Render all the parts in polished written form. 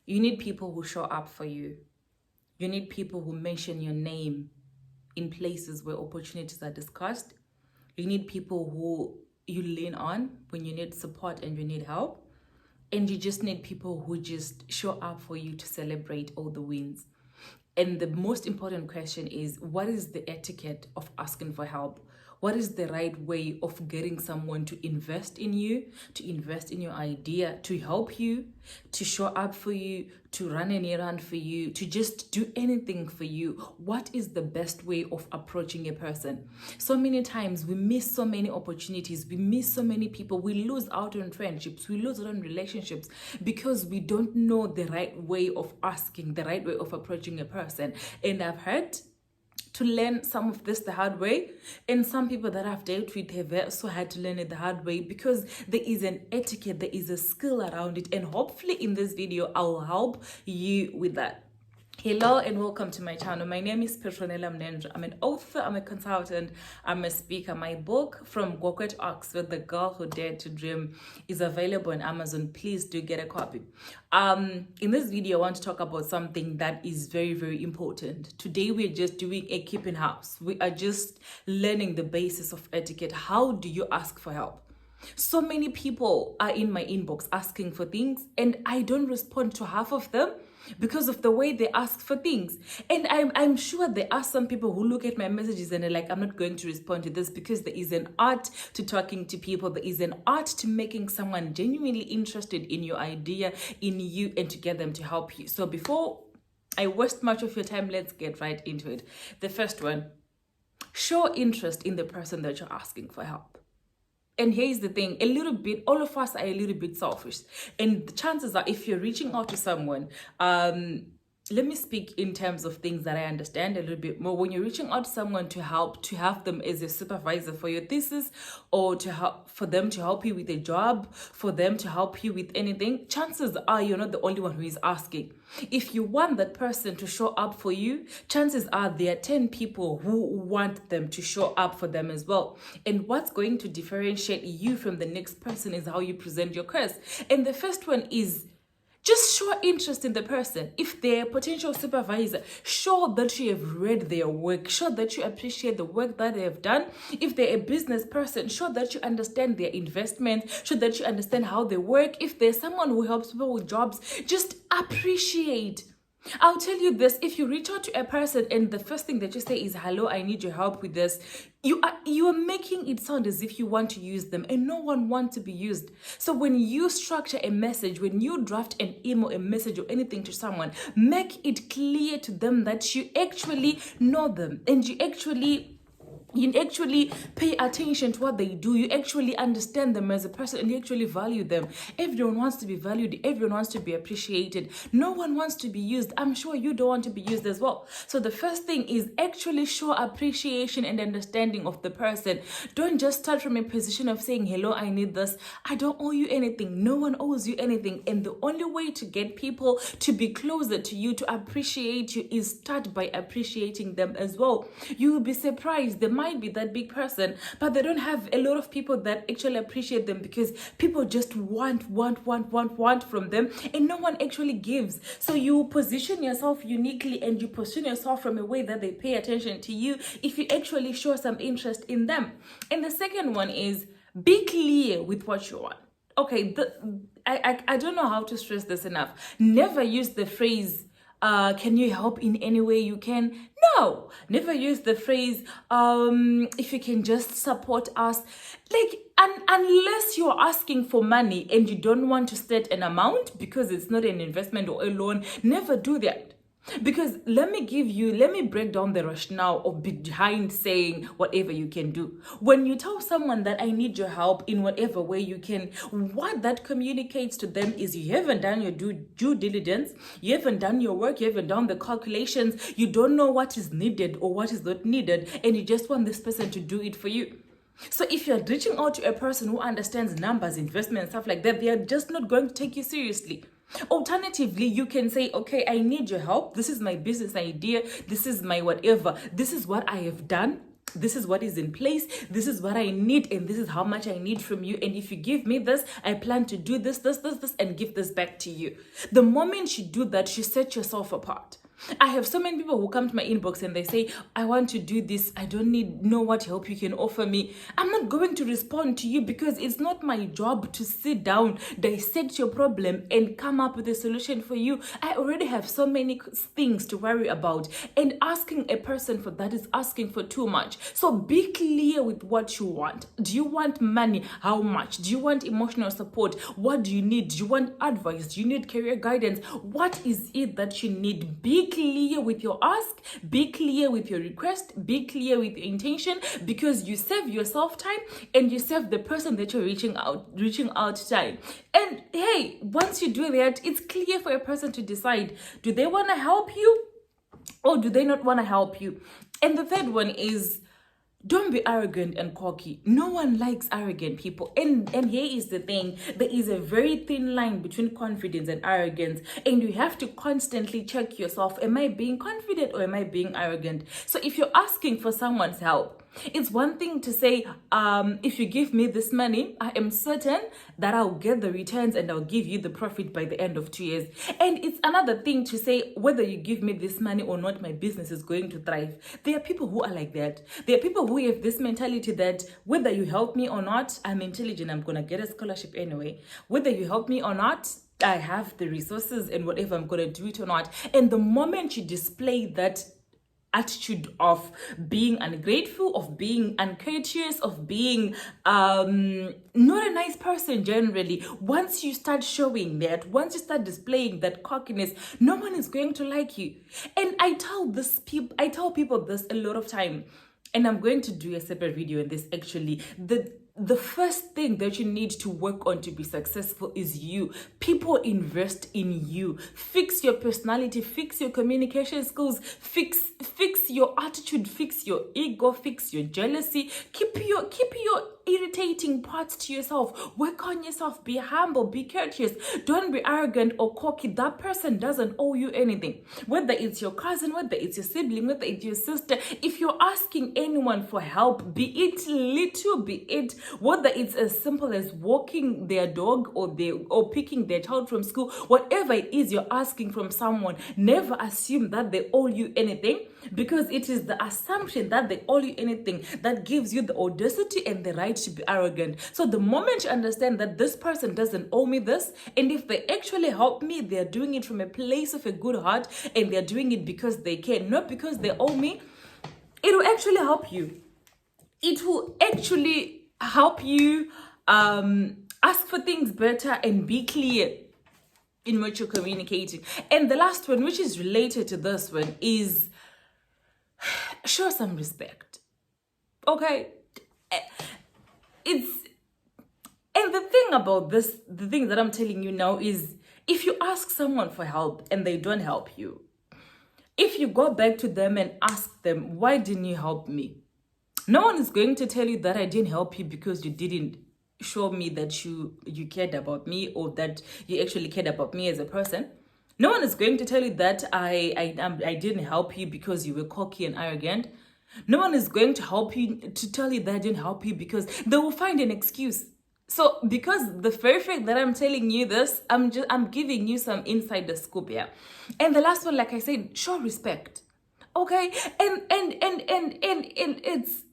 You need people who show up for you. You need people who mention your name in places where opportunities are discussed. You need people who you lean on when you need support and you need help. And you just need people who just show up for you to celebrate all the wins. And the most important question is, what is the etiquette of asking for help? What is the right way of getting someone to invest in you, to invest in your idea, to help you, to show up for you, to run an errand for you, to just do anything for you? What is the best way of approaching a person? So many times we miss so many opportunities, we miss so many people, we lose out on friendships, we lose out on relationships because we don't know the right way of asking, the right way of approaching a person. And I've heard to learn some of this the hard way, and some people that I've dealt with have also had to learn it the hard way because there is an etiquette, there is a skill around it, and hopefully in this video I'll help you with that. Hello and welcome to my channel. My name is Petronella Mnenja. I'm an author, I'm a consultant, I'm a speaker. My book, From Gokwe to Oxford, The Girl Who Dared to Dream, is available on Amazon. Please do get a copy. In this video, I want to talk about something that is very, very important. Today, we're just doing a keeping house. We are just learning the basis of etiquette. How do you ask for help? So many people are in my inbox asking for things, and I don't respond to half of them because of the way they ask for things. And I'm sure there are some people who look at my messages and are like, I'm not going to respond to this, because there is an art to talking to people. There is an art to making someone genuinely interested in your idea, in you, and to get them to help you. So before I waste much of your time, let's get right into it. The first one, show interest in the person that you're asking for help. And here's the thing, all of us are a little bit selfish. And the chances are, if you're reaching out to someone, let me speak in terms of things that I understand a little bit more. When you're reaching out to someone to help, to have them as a supervisor for your thesis, or to help for them to help you with a job, for them to help you with anything, chances are you're not the only one who is asking. If you want that person to show up for you, chances are there are 10 people who want them to show up for them as well. And what's going to differentiate you from the next person is how you present your quest. And the first one is, just show interest in the person. If they're a potential supervisor, show that you have read their work. Show that you appreciate the work that they have done. If they're a business person, show that you understand their investment. Show that you understand how they work. If there's someone who helps people with jobs, just appreciate. I'll tell you this, if you reach out to a person and the first thing that you say is, hello, I need your help with this, you are making it sound as if you want to use them, and no one wants to be used. So when you structure a message, when you draft an email, a message, or anything to someone, make it clear to them that you actually know them and you actually pay attention to what they do. You actually understand them as a person and you actually value them. Everyone wants to be valued. Everyone wants to be appreciated. No one wants to be used. I'm sure you don't want to be used as well. So the first thing is actually show appreciation and understanding of the person. Don't just start from a position of saying, hello, I need this. I don't owe you anything. No one owes you anything. And the only way to get people to be closer to you, to appreciate you, is start by appreciating them as well. You will be surprised. They might be that big person, but they don't have a lot of people that actually appreciate them, because people just want from them, and no one actually gives. So you position yourself uniquely, and you position yourself from a way that they pay attention to you if you actually show some interest in them. And the second one is, be clear with what you want. Okay, I don't know how to stress this enough. Never use the phrase, can you help in any way you can? No, never use the phrase, if you can just support us. Unless you're asking for money and you don't want to state an amount because it's not an investment or a loan, never do that. Because let me break down the rationale of behind saying whatever you can do. When you tell someone that I need your help in whatever way you can, what that communicates to them is you haven't done your due diligence, you haven't done your work, you haven't done the calculations, you don't know what is needed or what is not needed, and you just want this person to do it for you. So if you're reaching out to a person who understands numbers, investment, and stuff like that, they are just not going to take you seriously. Alternatively, you can say, okay, I need your help. This is my business idea. This is my whatever. This is what I have done. this is what is in place, this is what I need, and this is how much I need from you. And if you give me this, I plan to do this, and give this back to you. The moment you do that, you set yourself apart. I have so many people who come to my inbox and they say, I want to do this. I don't know what help you can offer me. I'm not going to respond to you because it's not my job to sit down, dissect your problem, and come up with a solution for you. I already have so many things to worry about. And asking a person for that is asking for too much. So be clear with what you want. Do you want money? How much? Do you want emotional support? What do you need? Do you want advice? Do you need career guidance? What is it that you need? Be clear with your ask, be clear with your request, be clear with your intention, because you save yourself time and you save the person that you're reaching out time. And hey, once you do that, it's clear for a person to decide, do they want to help you or do they not want to help you? And the third one is, don't be arrogant and cocky. No one likes arrogant people. And here is the thing. There is a very thin line between confidence and arrogance. And you have to constantly check yourself. Am I being confident or am I being arrogant? So if you're asking for someone's help, it's one thing to say, if you give me this money, I am certain that I'll get the returns and I'll give you the profit by the end of 2 years. And it's another thing to say, whether you give me this money or not, my business is going to thrive. There are people who are like that. There are people who have this mentality that whether you help me or not, I'm intelligent, I'm going to get a scholarship anyway. Whether you help me or not, I have the resources and whatever, I'm going to do it or not. And the moment you display that attitude of being ungrateful, of being uncourteous, of being not a nice person generally, once you start showing that, once you start displaying that cockiness, no one is going to like you. And I tell people this a lot of time, and I'm going to do a separate video on this actually. The first thing that you need to work on to be successful is you. People invest in you. Fix your personality, fix your communication skills, fix your attitude, fix your ego, fix your jealousy. Keep your irritating parts to yourself. Work on yourself. Be humble, be courteous. Don't be arrogant or cocky. That person doesn't owe you anything. Whether it's your cousin, whether it's your sibling, whether it's your sister, if you're asking anyone for help, be it little, be it whether it's as simple as walking their dog or picking their child from school, whatever it is you're asking from someone, never assume that they owe you anything, because it is the assumption that they owe you anything that gives you the audacity and the right to be arrogant. So the moment you understand that this person doesn't owe me this, and if they actually help me, they're doing it from a place of a good heart, and they're doing it because they can, not because they owe me, it will actually help you. It will actually help you ask for things better and be clear in what you're communicating. And the last one, which is related to this one, is show some respect. Okay? And the thing about this, the thing that I'm telling you now is, if you ask someone for help and they don't help you, if you go back to them and ask them, why didn't you help me? No one is going to tell you that I didn't help you because you didn't show me that you cared about me, or that you actually cared about me as a person. No one is going to tell you that I didn't help you because you were cocky and arrogant. No one is going to tell you that I didn't help you because they will find an excuse. So because the very fact that I'm telling you this, I'm giving you some insider scoop here. And the last one, like I said, show respect. Okay? And it's,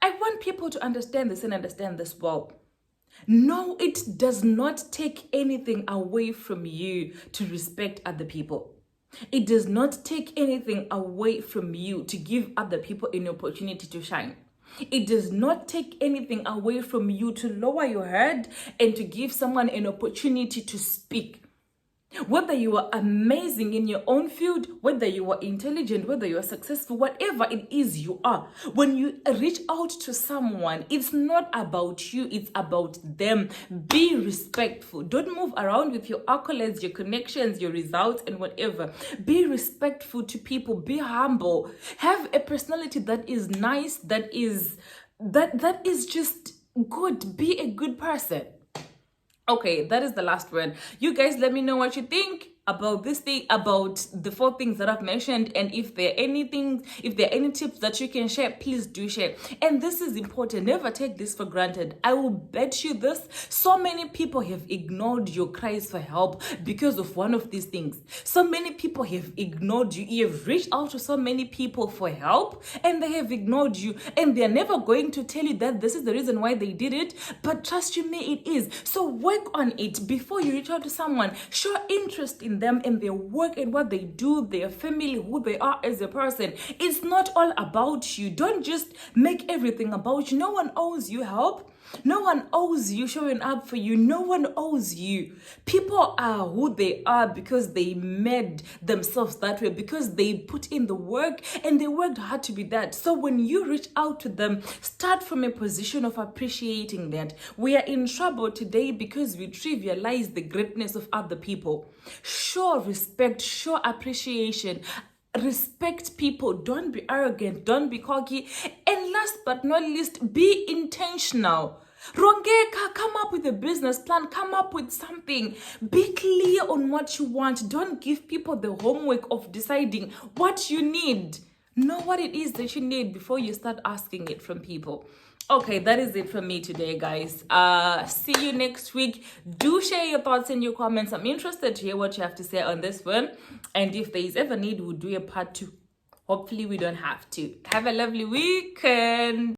I want people to understand this and understand this well. No, it does not take anything away from you to respect other people. It does not take anything away from you to give other people an opportunity to shine. It does not take anything away from you to lower your head and to give someone an opportunity to speak. Whether you are amazing in your own field, whether you are intelligent, whether you are successful, whatever it is you are, when you reach out to someone, it's not about you, it's about them. Be respectful. Don't move around with your accolades, your connections, your results, and whatever. Be respectful to people. Be humble. Have a personality that is nice, that is just good. Be a good person. Okay, that is the last one. You guys let me know what you think. about this thing, about the 4 things that I've mentioned, and if there are any tips that you can share, please do share. And this is important. Never take this for granted. I will bet you this: so many people have ignored your cries for help because of one of these things. So many people have ignored you. You have reached out to so many people for help and they have ignored you, and they're never going to tell you that this is the reason why they did it, but trust you me, it is. So work on it before you reach out to someone. Show interest in them and their work and what they do, their family, who they are as a person. It's not all about you. Don't just make everything about you. No one owes you help. No one owes you showing up for you. No one owes you. People are who they are because they made themselves that way, because they put in the work and they worked hard to be that. So when you reach out to them, start from a position of appreciating that. We are in trouble today because we trivialize the greatness of other people. Show respect, show appreciation. Respect people. Don't be arrogant, don't be cocky, and last but not least, be intentional. Rongeka, come up with a business plan, come up with something. Be clear on what you want. Don't give people the homework of deciding what you need. Know what it is that you need before you start asking it from people. Okay, that is it from me today, guys. See you next week. Do share your thoughts in your comments. I'm interested to hear what you have to say on this one. And if there is ever need, we'll do a part 2. Hopefully we don't have to. Have a lovely weekend.